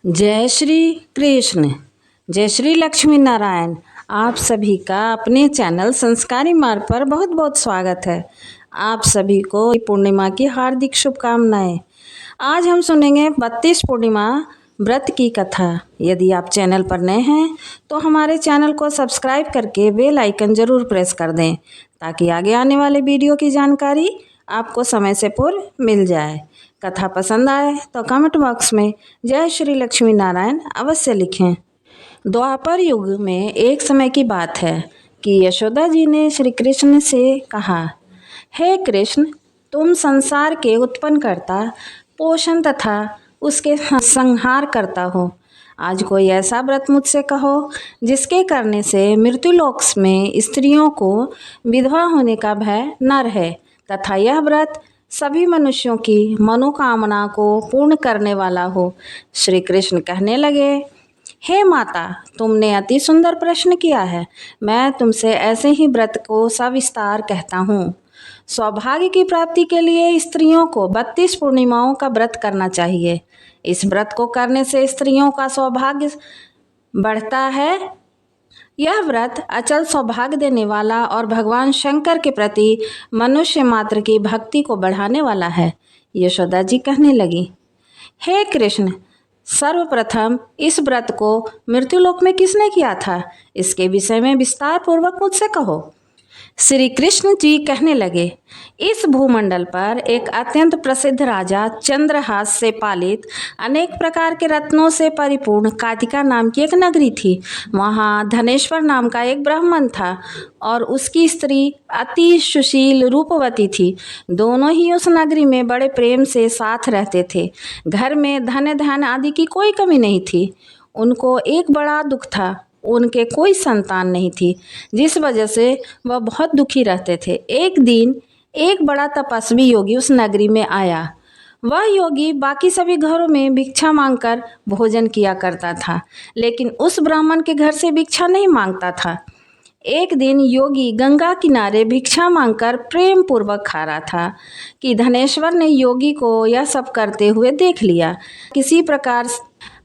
जय श्री कृष्ण। जय श्री लक्ष्मी नारायण। आप सभी का अपने चैनल संस्कारी मार्ग पर बहुत बहुत स्वागत है। आप सभी को पूर्णिमा की हार्दिक शुभकामनाएं। आज हम सुनेंगे 32 पूर्णिमा व्रत की कथा। यदि आप चैनल पर नए हैं तो हमारे चैनल को सब्सक्राइब करके बेल आइकन ज़रूर प्रेस कर दें ताकि आगे आने वाले वीडियो की जानकारी आपको समय से पूर्व मिल जाए। कथा पसंद आए तो कमेंट बॉक्स में जय श्री लक्ष्मी नारायण अवश्य लिखें। द्वापर युग में एक समय की बात है कि यशोदा जी ने श्री कृष्ण से कहा, हे कृष्ण, तुम संसार के उत्पन्न करता, पोषण तथा उसके संहार करता हो। आज कोई ऐसा व्रत मुझसे कहो जिसके करने से मृत्युलोक में स्त्रियों को विधवा होने का भय न रहे तथा यह व्रत सभी मनुष्यों की मनोकामना को पूर्ण करने वाला हो। श्री कृष्ण कहने लगे, हे माता, तुमने अति सुंदर प्रश्न किया है। मैं तुमसे ऐसे ही व्रत को सविस्तार कहता हूँ। सौभाग्य की प्राप्ति के लिए स्त्रियों को 32 पूर्णिमाओं का व्रत करना चाहिए। इस व्रत को करने से स्त्रियों का सौभाग्य बढ़ता है। यह व्रत अचल सौभाग्य देने वाला और भगवान शंकर के प्रति मनुष्य मात्र की भक्ति को बढ़ाने वाला है। यशोदा जी कहने लगी, हे कृष्ण, सर्वप्रथम इस व्रत को मृत्युलोक में किसने किया था, इसके विषय में विस्तार पूर्वक मुझसे कहो। श्री कृष्ण जी कहने लगे, इस भूमंडल पर एक अत्यंत प्रसिद्ध राजा चंद्रहास से पालित अनेक प्रकार के रत्नों से परिपूर्ण कातिका नाम की एक नगरी थी। वहाँ धनेश्वर नाम का एक ब्राह्मण था और उसकी स्त्री अति सुशील रूपवती थी। दोनों ही उस नगरी में बड़े प्रेम से साथ रहते थे। घर में धन आदि की कोई कमी नहीं थी। उनको एक बड़ा दुख था, उनके कोई संतान नहीं थी, जिस वजह से वह बहुत दुखी रहते थे। एक दिन एक बड़ा तपस्वी योगी उस नगरी में आया। वह योगी बाकी सभी घरों में भिक्षा मांगकर भोजन किया करता था, लेकिन उस ब्राह्मण के घर से भिक्षा नहीं मांगता था। एक दिन योगी गंगा किनारे भिक्षा मांगकर प्रेम पूर्वक खा रहा था कि धनेश्वर ने योगी को यह सब करते हुए देख लिया। किसी प्रकार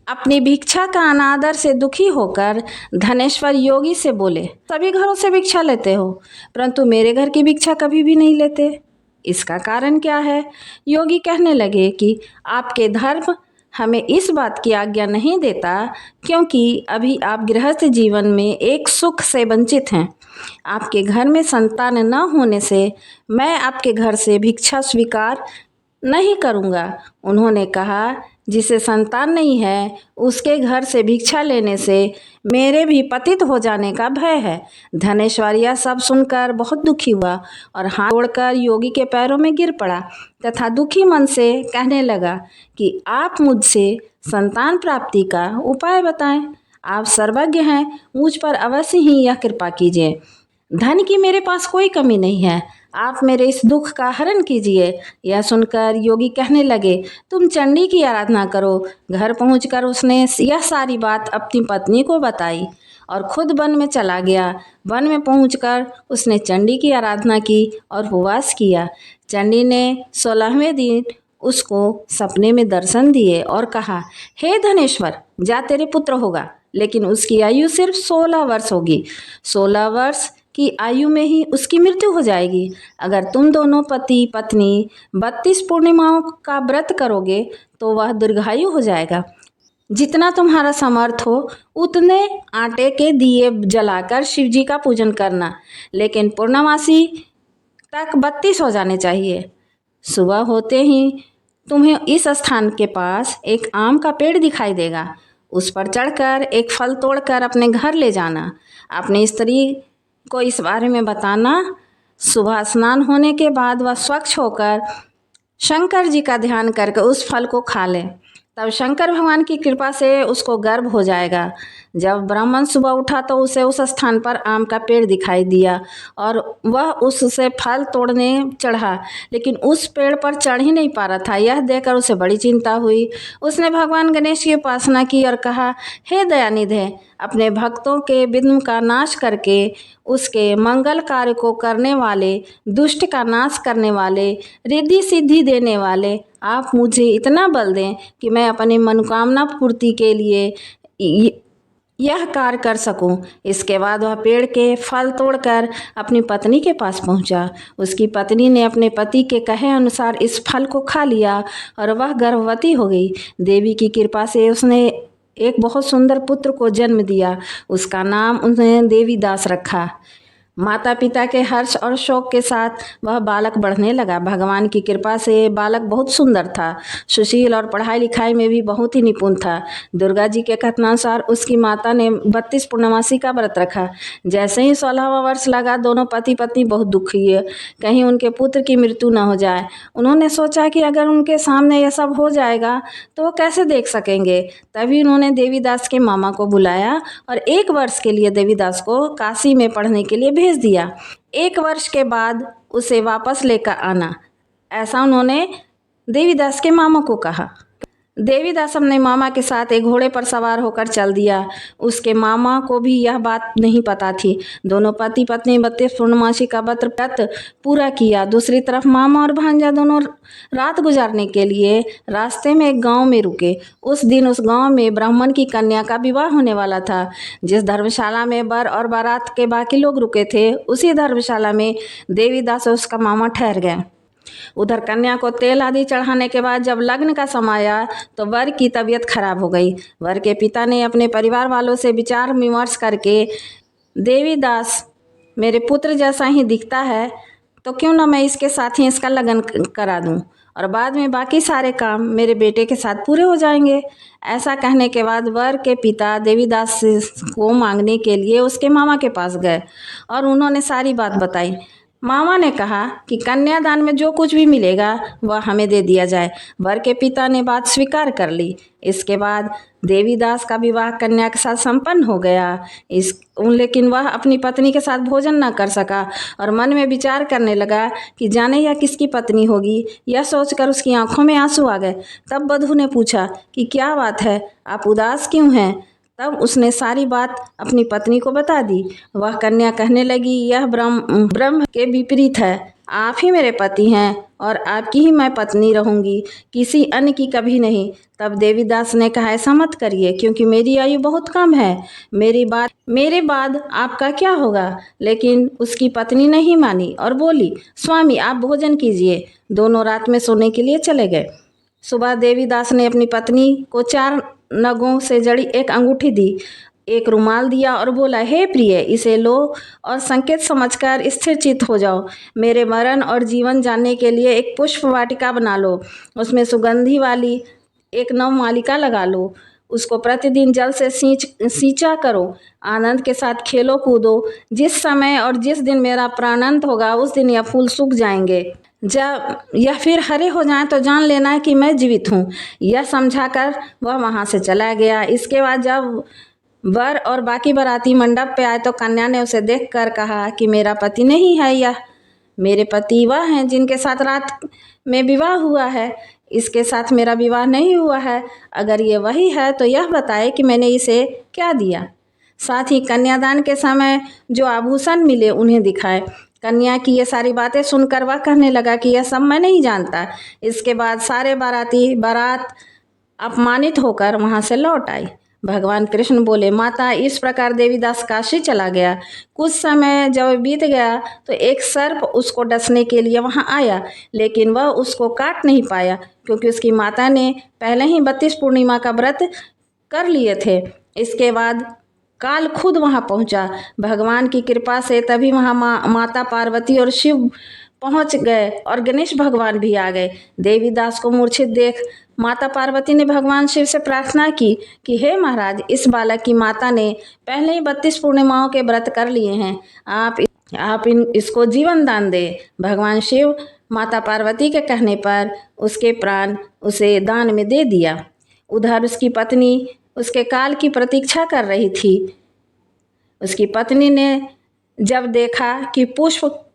अपनी भिक्षा का अनादर से दुखी होकर धनेश्वर योगी से बोले, सभी घरों से भिक्षा लेते हो परंतु मेरे घर की भिक्षा कभी भी नहीं लेते, इसका कारण क्या है? योगी कहने लगे कि आपके धर्म हमें इस बात की आज्ञा नहीं देता, क्योंकि अभी आप गृहस्थ जीवन में एक सुख से वंचित हैं। आपके घर में संतान न होने से मैं आपके घर से भिक्षा स्वीकार नहीं करूँगा। उन्होंने कहा, जिसे संतान नहीं है उसके घर से भिक्षा लेने से मेरे भी पतित हो जाने का भय है। धनेश्वर यह सब सुनकर बहुत दुखी हुआ और हाथ जोड़कर योगी के पैरों में गिर पड़ा तथा दुखी मन से कहने लगा कि आप मुझसे संतान प्राप्ति का उपाय बताएं। आप सर्वज्ञ हैं, मुझ पर अवश्य ही यह कृपा कीजिए। धन की मेरे पास कोई कमी नहीं है, आप मेरे इस दुख का हरण कीजिए। यह सुनकर योगी कहने लगे, तुम चंडी की आराधना करो। घर पहुंचकर उसने यह सारी बात अपनी पत्नी को बताई और खुद वन में चला गया। वन में पहुंचकर उसने चंडी की आराधना की और उपवास किया। चंडी ने 16वें दिन उसको सपने में दर्शन दिए और कहा, हे धनेश्वर, जा तेरे पुत्र होगा, लेकिन उसकी आयु सिर्फ 16 वर्ष होगी। 16 वर्ष की आयु में ही उसकी मृत्यु हो जाएगी। अगर तुम दोनों पति पत्नी 32 पूर्णिमाओं का व्रत करोगे तो वह दीर्घायु हो जाएगा। जितना तुम्हारा समर्थ हो उतने आटे के दिए जलाकर शिव जी का पूजन करना, लेकिन पूर्णमासी तक 32 हो जाने चाहिए। सुबह होते ही तुम्हें इस स्थान के पास एक आम का पेड़ दिखाई देगा। उस पर चढ़कर एक फल तोड़कर अपने घर ले जाना। अपनी स्त्री को इस बारे में बताना। सुबह स्नान होने के बाद वह स्वच्छ होकर शंकर जी का ध्यान करके उस फल को खा ले, तब शंकर भगवान की कृपा से उसको गर्भ हो जाएगा। जब ब्राह्मण सुबह उठा तो उसे उस स्थान पर आम का पेड़ दिखाई दिया और वह उससे फल तोड़ने चढ़ा, लेकिन उस पेड़ पर चढ़ ही नहीं पा रहा था। यह देखकर उसे बड़ी चिंता हुई। उसने भगवान गणेश की उपासना की और कहा, हे दयानिधे, अपने भक्तों के विघ्न का नाश करके उसके मंगल कार्य को करने वाले, दुष्ट का नाश करने वाले, रिद्धि सिद्धि देने वाले, आप मुझे इतना बल दें कि मैं अपनी मनोकामना पूर्ति के लिए यह कार्य कर सकूं। इसके बाद वह पेड़ के फल तोड़कर अपनी पत्नी के पास पहुंचा। उसकी पत्नी ने अपने पति के कहे अनुसार इस फल को खा लिया और वह गर्भवती हो गई। देवी की कृपा से उसने एक बहुत सुंदर पुत्र को जन्म दिया। उसका नाम उसने देवीदास रखा। माता पिता के हर्ष और शौक के साथ वह बालक बढ़ने लगा। भगवान की कृपा से बालक बहुत सुंदर था, सुशील और पढ़ाई लिखाई में भी बहुत ही निपुण था। दुर्गा जी के कथनानुसार उसकी माता ने 32 पूर्णमासी का व्रत रखा। जैसे ही 16वां वर्ष लगा, दोनों पति पत्नी बहुत दुखी है, कहीं उनके पुत्र की मृत्यु न हो जाए। उन्होंने सोचा कि अगर उनके सामने यह सब हो जाएगा तो वो कैसे देख सकेंगे। तभी उन्होंने देवीदास के मामा को बुलाया और 1 वर्ष के लिए देवीदास को काशी में पढ़ने के लिए भेज दिया। 1 वर्ष के बाद उसे वापस लेकर आना, ऐसा उन्होंने देवीदास के मामा को कहा। देवीदास अपने मामा के साथ एक घोड़े पर सवार होकर चल दिया। उसके मामा को भी यह बात नहीं पता थी। दोनों पति पत्नी 32 पूर्णमासी का व्रत पूरा किया। दूसरी तरफ मामा और भांजा दोनों रात गुजारने के लिए रास्ते में एक गांव में रुके। उस दिन उस गांव में ब्राह्मण की कन्या का विवाह होने वाला था। जिस धर्मशाला में वर और बारात के बाकी लोग रुके थे, उसी धर्मशाला में देवीदास और उसका मामा ठहर गए। उधर कन्या को तेल आदि चढ़ाने के बाद जब लग्न का समय आया तो वर की तबीयत खराब हो गई। वर के पिता ने अपने परिवार वालों से विचार विमर्श करके, देवीदास मेरे पुत्र जैसा ही दिखता है तो क्यों ना मैं इसके साथ ही इसका लगन करा दूं और बाद में बाकी सारे काम मेरे बेटे के साथ पूरे हो जाएंगे। ऐसा कहने के बाद वर के पिता देवीदास को मांगने के लिए उसके मामा के पास गए और उन्होंने सारी बात बताई। मामा ने कहा कि कन्यादान में जो कुछ भी मिलेगा वह हमें दे दिया जाए। वर के पिता ने बात स्वीकार कर ली। इसके बाद देवीदास का विवाह कन्या के साथ संपन्न हो गया। लेकिन वह अपनी पत्नी के साथ भोजन न कर सका और मन में विचार करने लगा कि जाने यह किसकी पत्नी होगी। यह सोचकर उसकी आंखों में आंसू आ गए। तब वधू ने पूछा कि क्या बात है, आप उदास क्यों हैं। तब उसने सारी बात अपनी पत्नी को बता दी। वह कन्या कहने लगी, यह ब्रह्म के विपरीत है। आप ही मेरे पति हैं और आपकी ही मैं पत्नी रहूंगी, किसी अन्य की कभी नहीं। तब देवीदास ने कहा, ऐसा मत करिए क्योंकि मेरी आयु बहुत कम है, मेरे बाद आपका क्या होगा। लेकिन उसकी पत्नी नहीं मानी और बोली, स्वामी आप भोजन कीजिए। दोनों रात में सोने के लिए चले गए। सुबह देवीदास ने अपनी पत्नी को 4 नगों से जड़ी एक अंगूठी दी, एक रुमाल दिया और बोला, हे प्रिय, इसे लो और संकेत समझकर स्थिर चित्त हो जाओ। मेरे मरण और जीवन जानने के लिए एक पुष्प वाटिका बना लो, उसमें सुगंधी वाली एक नवमालिका लगा लो, उसको प्रतिदिन जल से सींचा करो, आनंद के साथ खेलो कूदो। जिस समय और जिस दिन मेरा प्राणांत होगा उस दिन यह फूल सूख जाएंगे। जब यह फिर हरे हो जाएं तो जान लेना है कि मैं जीवित हूँ। यह समझाकर वह वहाँ से चला गया। इसके बाद जब वर और बाकी बाराती मंडप पे आए तो कन्या ने उसे देखकर कहा कि मेरा पति नहीं है, यह मेरे पति वह हैं जिनके साथ रात में विवाह हुआ है। इसके साथ मेरा विवाह नहीं हुआ है। अगर ये वही है तो यह बताए कि मैंने इसे क्या दिया। साथ ही कन्यादान के समय जो आभूषण मिले उन्हें दिखाए। कन्या की ये सारी बातें सुनकर वह कहने लगा कि यह सब मैं नहीं जानता। इसके बाद सारे बारात अपमानित होकर वहाँ से लौट आई। भगवान कृष्ण बोले, माता इस प्रकार देवीदास काशी चला गया। कुछ समय जब बीत गया तो एक सर्प उसको डसने के लिए वहाँ आया, लेकिन वह उसको काट नहीं पाया क्योंकि उसकी माता ने पहले ही 32 पूर्णिमा का व्रत कर लिए थे। इसके बाद काल खुद वहाँ पहुँचा। भगवान की कृपा से तभी वहाँ माता पार्वती और शिव पहुँच गए और गणेश भगवान भी आ गए। देवीदास को मूर्छित देख माता पार्वती ने भगवान शिव से प्रार्थना की कि हे महाराज, इस बालक की माता ने पहले ही 32 पूर्णिमाओं के व्रत कर लिए हैं, आप इसको जीवन दान दे। भगवान शिव माता पार्वती के कहने पर उसके प्राण उसे दान में दे दिया। उधर उसकी पत्नी उसके काल की प्रतीक्षा कर रही थी। उसकी पत्नी ने जब देखा कि पुष्प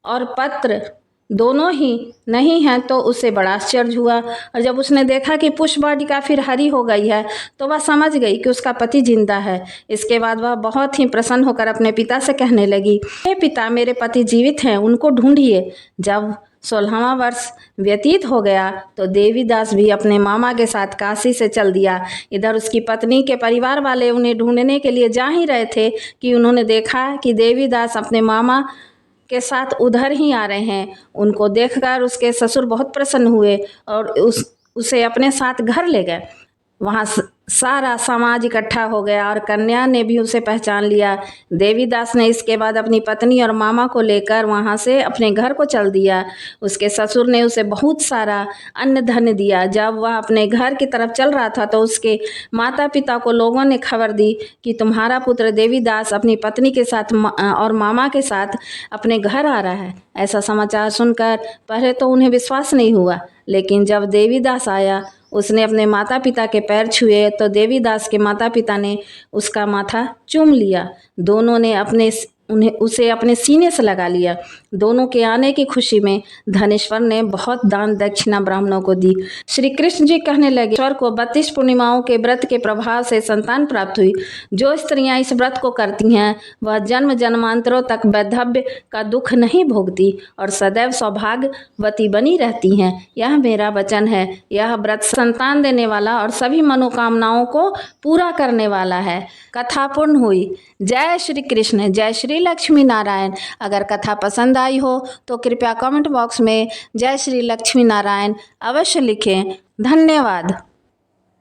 और पत्र दोनों ही नहीं हैं तो उसे बड़ा आश्चर्य हुआ। और जब उसने देखा कि पुष्पवाटिका फिर हरी हो गई है तो वह समझ गई कि उसका पति जिंदा है। इसके बाद वह बहुत ही प्रसन्न होकर अपने पिता से कहने लगी, हे पिता, मेरे पति जीवित हैं, उनको ढूंढिए। जब 16वां वर्ष व्यतीत हो गया तो देवीदास भी अपने मामा के साथ काशी से चल दिया। इधर उसकी पत्नी के परिवार वाले उन्हें ढूंढने के लिए जा ही रहे थे कि उन्होंने देखा कि देवीदास अपने मामा के साथ उधर ही आ रहे हैं। उनको देखकर उसके ससुर बहुत प्रसन्न हुए और उसे अपने साथ घर ले गए। वहाँ सारा समाज इकट्ठा हो गया और कन्या ने भी उसे पहचान लिया। देवीदास ने इसके बाद अपनी पत्नी और मामा को लेकर वहाँ से अपने घर को चल दिया। उसके ससुर ने उसे बहुत सारा अन्न धन दिया। जब वह अपने घर की तरफ चल रहा था तो उसके माता पिता को लोगों ने खबर दी कि तुम्हारा पुत्र देवीदास अपनी पत्नी के साथ और मामा के साथ अपने घर आ रहा है। ऐसा समाचार सुनकर पहले तो उन्हें विश्वास नहीं हुआ, लेकिन जब देवीदास आया उसने अपने माता पिता के पैर छुए तो देवीदास के माता पिता ने उसका माथा चूम लिया। दोनों ने उसे अपने सीने से लगा लिया। दोनों के आने की खुशी में धनेश्वर ने बहुत दान दक्षिणा ब्राह्मणों को दी। श्री कृष्ण जी कहने लगे, ईश्वर को 32 पूर्णिमाओं के व्रत के प्रभाव से संतान प्राप्त हुई। जो स्त्रियां इस व्रत को करती हैं वह जन्म जन्मांतरों तक वैधव्य का दुख नहीं भोगती और सदैव सौभाग्यवती बनी रहती हैं। यह मेरा वचन है। यह व्रत संतान देने वाला और सभी मनोकामनाओं को पूरा करने वाला है। कथा पूर्ण हुई। जय श्री कृष्ण, जय श्री लक्ष्मी नारायण। अगर कथा पसंद आई हो तो कृपया कमेंट बॉक्स में जय श्री लक्ष्मी नारायण अवश्य लिखें। धन्यवाद।